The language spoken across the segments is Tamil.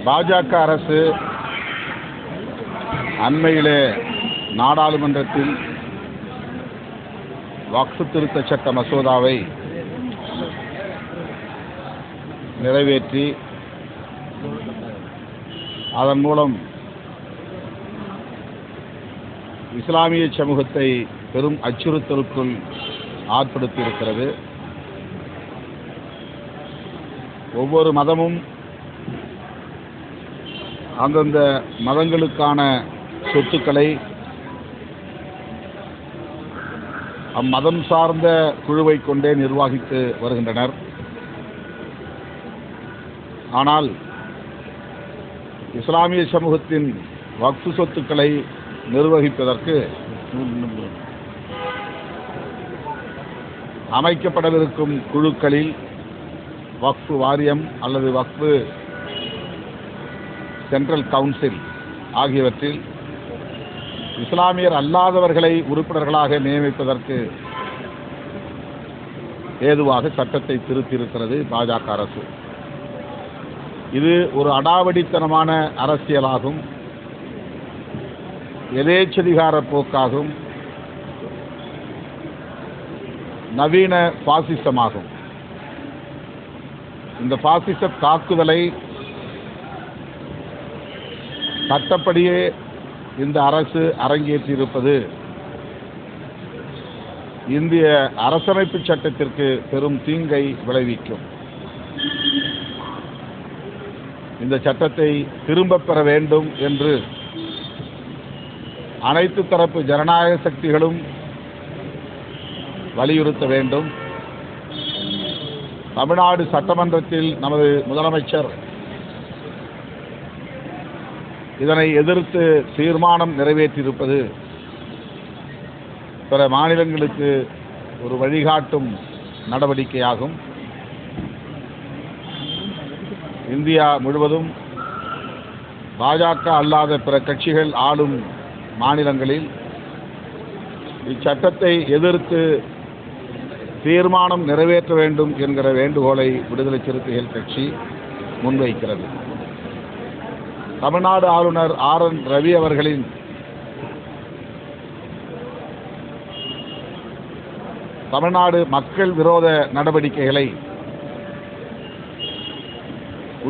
பாஜக அரசு அண்மையிலே நாடாளுமன்றத்தில் வக்ஃப் திருத்த சட்ட மசோதாவை நிறைவேற்றி அதன் மூலம் இஸ்லாமிய சமூகத்தை பெரும் அச்சுறுத்தலுக்குள் ஆட்படுத்தியிருக்கிறது. ஒவ்வொரு மதமும் அந்தந்த மதங்களுக்கான சொத்துக்களை அம்மதம் சார்ந்த குழுவை கொண்டே நிர்வகித்து வருகின்றனர். ஆனால் இஸ்லாமிய சமூகத்தின் வக்ஃப் சொத்துக்களை நிர்வகிப்பதற்கு அமைக்கப்படவிருக்கும் குழுக்களில் வக்ஃப் வாரியம் அல்லது வக்ஃப் சென்ட்ரல் கவுன்சில் ஆகியவற்றில் இஸ்லாமியர் அல்லாதவர்களை உறுப்பினர்களாக நியமிப்பதற்கு ஏதுவாக சட்டத்தை திருத்தியிருக்கிறது பாஜக அரசு. இது ஒரு அடாவடித்தனமான அரசியலாகும், எதேச்சதிகார போக்காகும், நவீன பாசிசமாகும். இந்த பாசிச தாக்குதலை சட்டப்படியே இந்த அரசு அரங்கேற்றியிருப்பது இந்திய அரசமைப்பு சட்டத்திற்கு பெரும் தீங்கை விளைவிக்கும். இந்த சட்டத்தை திரும்பப் பெற வேண்டும் என்று அனைத்து தரப்பு ஜனநாயக சக்திகளும் வலியுறுத்த வேண்டும். தமிழ்நாடு சட்டமன்றத்தில் நமது முதலமைச்சர் இதனை எதிர்த்து தீர்மானம் நிறைவேற்றியிருப்பது பிற மாநிலங்களுக்கு ஒரு வழிகாட்டும் நடவடிக்கையாகும். இந்தியா முழுவதும் பாஜக அல்லாத பிற கட்சிகள் ஆளும் மாநிலங்களில் இச்சட்டத்தை எதிர்த்து தீர்மானம் நிறைவேற்ற வேண்டும் என்கிற வேண்டுகோளை விடுதலை சிறுத்தைகள் கட்சி முன்வைக்கிறது. தமிழ்நாடு ஆளுநர் RN ரவி அவர்களின் தமிழ்நாடு மக்கள் விரோத நடவடிக்கைகளை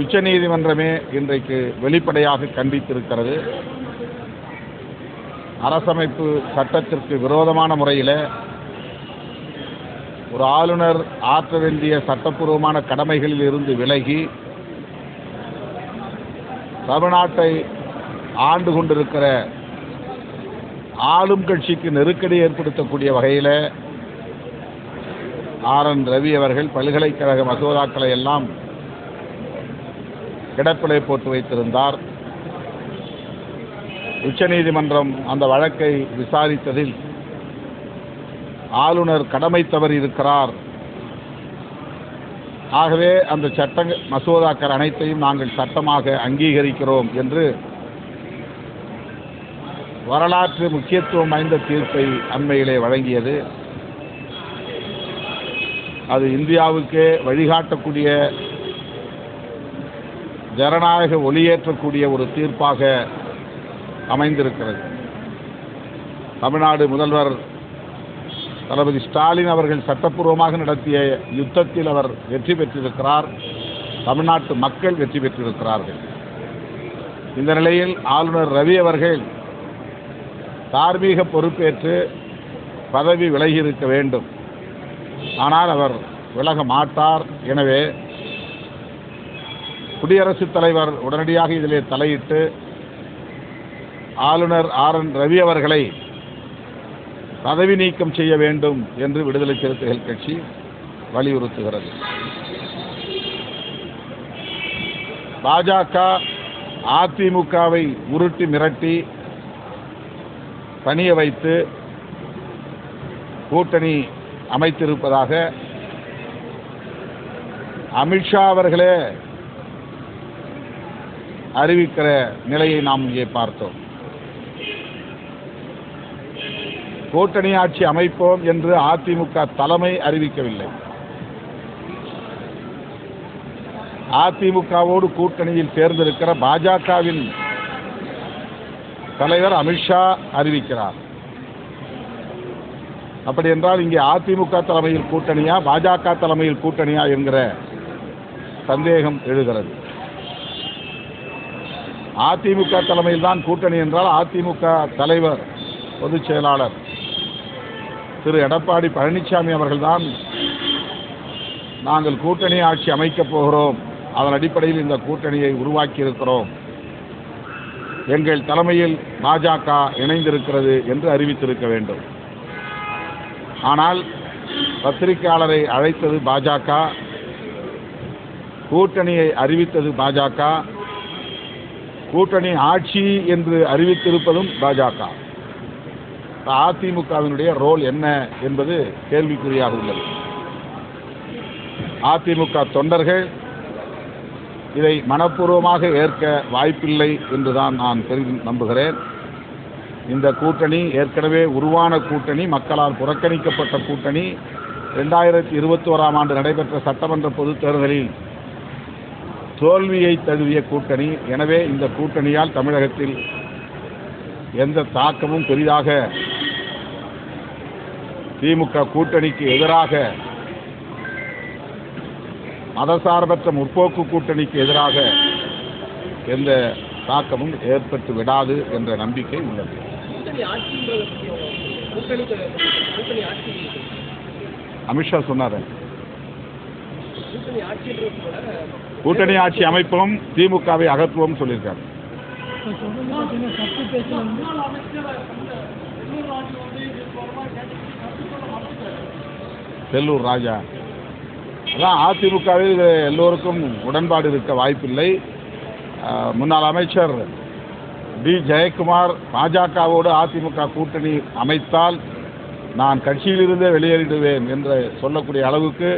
உச்சநீதிமன்றமே இன்றைக்கு வெளிப்படையாக கண்டித்திருக்கிறது. அரசமைப்பு சட்டத்திற்கு விரோதமான முறையில் ஒரு ஆளுநர் ஆற்ற வேண்டிய சட்டப்பூர்வமான கடமைகளில் இருந்து விலகி தமிழ்நாட்டை ஆண்டு கொண்டிருக்கிற ஆளும் கட்சிக்கு நெருக்கடி ஏற்படுத்தக்கூடிய வகையில் RN ரவி அவர்கள் பல்கலைக்கழக மசோதாக்களை எல்லாம் கிடப்பிலை போட்டு வைத்திருந்தார். உச்சநீதிமன்றம் அந்த வழக்கை விசாரித்ததில் ஆளுநர் கடமை தவறி இருக்கிறார், ஆகவே அந்த சட்ட மசோதாக்கள் அனைத்தையும் நாங்கள் சட்டமாக அங்கீகரிக்கிறோம் என்று வரலாற்று முக்கியத்துவம் வாய்ந்த தீர்ப்பை அண்மையிலே வழங்கியது. அது இந்தியாவுக்கே வழிகாட்டக்கூடிய, ஜனநாயக ஒளியேற்றக்கூடிய ஒரு தீர்ப்பாக அமைந்திருக்கிறது. தமிழ்நாடு முதல்வர் தளபதி ஸ்டாலின் அவர்கள் சட்டப்பூர்வமாக நடத்திய யுத்தத்தில் அவர் வெற்றி பெற்றிருக்கிறார். தமிழ்நாட்டு மக்கள் வெற்றி பெற்றிருக்கிறார்கள். இந்த நிலையில் ஆளுநர் ரவி அவர்கள் தார்மீக பொறுப்பேற்று பதவி விலகியிருக்க வேண்டும். ஆனால் அவர் விலக மாட்டார். எனவே குடியரசுத் தலைவர் உடனடியாக இதிலே தலையிட்டு ஆளுநர் RN ரவி அவர்களை பதவி நீக்கம் செய்ய வேண்டும் என்று விடுதலை சிறுத்தைகள் கட்சி வலியுறுத்துகிறது. பாஜக அதிமுகவை உருட்டி மிரட்டி பணிய வைத்து கூட்டணி அமைத்திருப்பதாக அமித்ஷா அவர்களே அறிவிக்கிற நிலையை நாம் இங்கே பார்த்தோம். கூட்டணி ஆட்சி அமைப்போம் என்று அதிமுக தலைமை அறிவிக்கவில்லை. அதிமுகவோடு கூட்டணியில் சேர்ந்திருக்கிற பாஜகவின் தலைவர் அமித்ஷா அறிவிக்கிறார். அப்படி என்றால் இங்கே அதிமுக தலைமையில் கூட்டணியா பாஜக தலைமையில் கூட்டணியா என்கிற சந்தேகம் எழுகிறது. அதிமுக தலைமையில் தான் கூட்டணி என்றால் அதிமுக தலைவர் பொதுச் செயலாளர் திரு எடப்பாடி பழனிசாமி அவர்கள்தான் நாங்கள் கூட்டணி ஆட்சி அமைக்கப் போகிறோம், அதன் அடிப்படையில் இந்த கூட்டணியை உருவாக்கி இருக்கிறோம், எங்கள் தலைமையில் பாஜக இணைந்திருக்கிறது என்று அறிவித்திருக்க வேண்டும். ஆனால் பத்திரிகையாளரை அழைத்தது பாஜக, கூட்டணியை அறிவித்தது பாஜக, கூட்டணி ஆட்சி என்று அறிவித்திருப்பதும் பாஜக. அதிமுகவினுடைய ரோல் என்ன என்பது கேள்விக்குறியாக உள்ளது. அதிமுக தொண்டர்கள் இதை மனப்பூர்வமாக ஏற்க வாய்ப்பில்லை என்றுதான் நான் நம்புகிறேன். இந்த கூட்டணி ஏற்கனவே உருவான கூட்டணி, மக்களால் புறக்கணிக்கப்பட்ட கூட்டணி, 2021ஆம் ஆண்டு நடைபெற்ற சட்டமன்ற பொதுத் தேர்தலில் தோல்வியை தழுவிய கூட்டணி. எனவே இந்த கூட்டணியால் தமிழகத்தில் எந்த தாக்கமும் பெரிதாக திமுக கூட்டணிக்கு எதிராக, மதசார்பற்ற முற்போக்கு கூட்டணிக்கு எதிராக எந்த தாக்கமும் ஏற்பட்டு விடாது என்ற நம்பிக்கை உள்ளது. அமித்ஷா சொன்னார், கூட்டணி ஆட்சி அமைப்போம், திமுகவை அகற்றுவோம் சொல்லியிருக்காரு. செல்லூர் ராஜா அதான் அதிமுகவில் எல்லோருக்கும் உடன்பாடு இருக்க வாய்ப்பில்லை. முன்னாள் அமைச்சர் டி ஜெயக்குமார் பாஜகவோடு அதிமுக கூட்டணி அமைத்தால் நான் கட்சியிலிருந்தே வெளியேறிடுவேன் என்று சொல்லக்கூடிய அளவுக்கு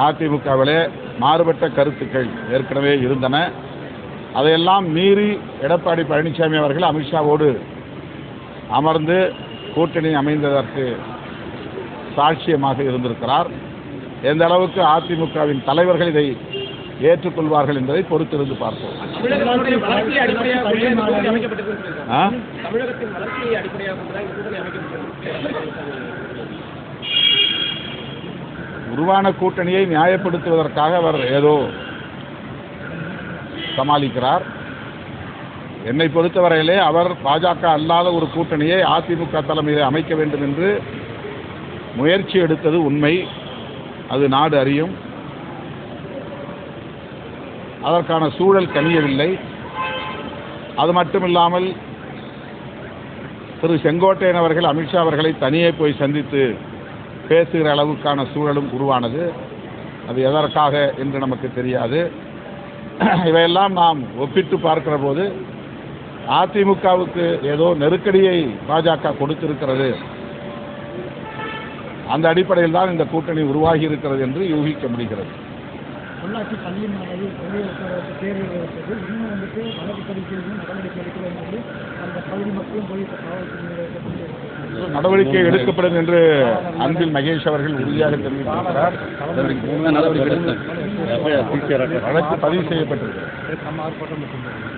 அதிமுகவிலே மாறுபட்ட கருத்துக்கள் ஏற்கனவே இருந்தன. அதையெல்லாம் மீறி எடப்பாடி பழனிசாமி அவர்கள் அமித்ஷாவோடு அமர்ந்து கூட்டணி அமைந்ததற்கு சாட்சியமாக இருந்திருக்கிறார். எந்த அளவுக்கு அதிமுகவின் தலைவர்கள் இதை ஏற்றுக்கொள்வார்கள் என்பதை பொறுத்திருந்து பார்ப்போம். உருவான கூட்டணியை நியாயப்படுத்துவதற்காக அவர் ஏதோ சமாளிக்கிறார். என்னை பொறுத்தவரையிலே அவர் பாஜக அல்லாத ஒரு கூட்டணியை அதிமுக தலைமையில் அமைக்க வேண்டும் என்று முயற்சி எடுத்தது உண்மை, அது நாடு அறியும். அதற்கான சூழல் கனியவில்லை. அது மட்டுமில்லாமல் திரு செங்கோட்டையன் அவர்கள் அமித்ஷா அவர்களை தனியே போய் சந்தித்து பேசுகிற அளவுக்கான சூழலும் உருவானது. அது எதற்காக என்று நமக்கு தெரியாது. இவையெல்லாம் நாம் ஒப்பிட்டு பார்க்கிற போது அதிமுகவுக்கு ஏதோ நெருக்கடியை பாஜக கொடுத்திருக்கிறது, அந்த அடிப்படையில் தான் இந்த கூட்டணி உருவாகி இருக்கிறது என்று யூகிக்க முடிகிறது. உள்ளாட்சி பள்ளி தேர்தல் இன்னும் வந்துட்டு வழக்கு படிக்கிறது நடவடிக்கை எடுக்கிறோம் என்று அந்த பகுதி மக்களும் போய் நடவடிக்கை எடுக்கப்படும் என்று அன்பில் மகேஷ் அவர்கள் உறுதியாக தெரிவித்திருக்கிறார். வழக்கு பதிவு செய்யப்பட்டிருக்கிறது.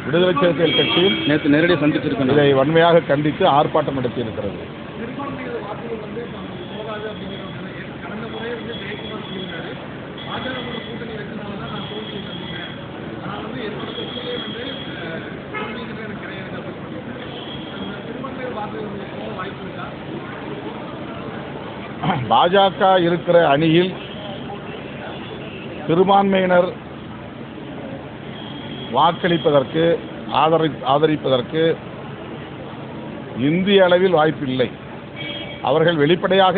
விடுதலை சிறுத்தைகள் கட்சியில் நேற்று நேரடியாக சந்தித்திருக்கிறது. இதை வன்மையாக கண்டித்து ஆர்ப்பாட்டம் நடத்தியிருக்கிறது. பாஜக இருக்கிற அணியில் சிறுபான்மையினர் வாக்களிப்பதற்கு ஆதரிப்பதற்கு இந்திய அளவில் வாய்ப்பில்லை. அவர்கள் வெளிப்படையாக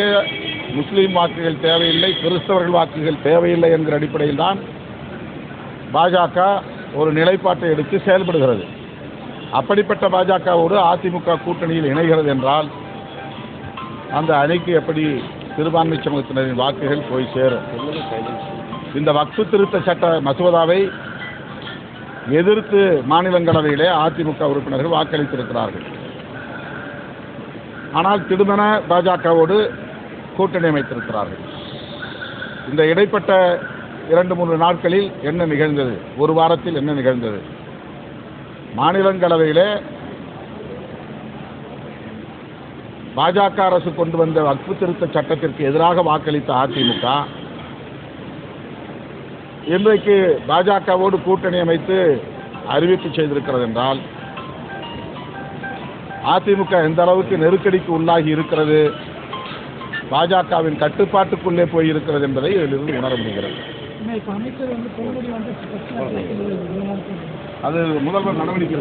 முஸ்லீம் வாக்குகள் தேவையில்லை, கிறிஸ்தவர்கள் வாக்குகள் தேவையில்லை என்கிற அடிப்படையில் தான் பாஜக ஒரு நிலைப்பாட்டை எடுத்து செயல்படுகிறது. அப்படிப்பட்ட பாஜகவோடு அதிமுக கூட்டணியில் இணைகிறது என்றால் அந்த அணிக்கு எப்படி சிறுபான்மை சமூகத்தினரின் வாக்குகள் போய் சேரும்? இந்த வக்ஃபு திருத்த சட்ட மசோதாவை எதிர்த்து மாநிலங்களவையிலே அதிமுக உறுப்பினர்கள் வாக்களித்திருக்கிறார்கள். ஆனால் திடுமென பாஜகவோடு கூட்டணி அமைத்திருக்கிறார்கள். இந்த இடைப்பட்ட 2-3 நாட்களில் என்ன நிகழ்ந்தது, ஒரு வாரத்தில் என்ன நிகழ்ந்தது? மாநிலங்களவையிலே பாஜக அரசு கொண்டு வந்த வக்ஃபு திருத்த சட்டத்திற்கு எதிராக வாக்களித்த அதிமுக இன்றைக்கு பாஜகவோடு கூட்டணி அமைத்து அறிவிப்பு செய்திருக்கிறது என்றால் அதிமுக எந்த அளவுக்கு நெருக்கடிக்கு உள்ளாகி இருக்கிறது, பாஜகவின் கட்டுப்பாட்டுக்குள்ளே போயிருக்கிறது என்பதை இதிலிருந்து உணர முடிகிறது. அமைச்சர் வந்து பொன்முடி வந்து அது முதல்வர் நடவடிக்கை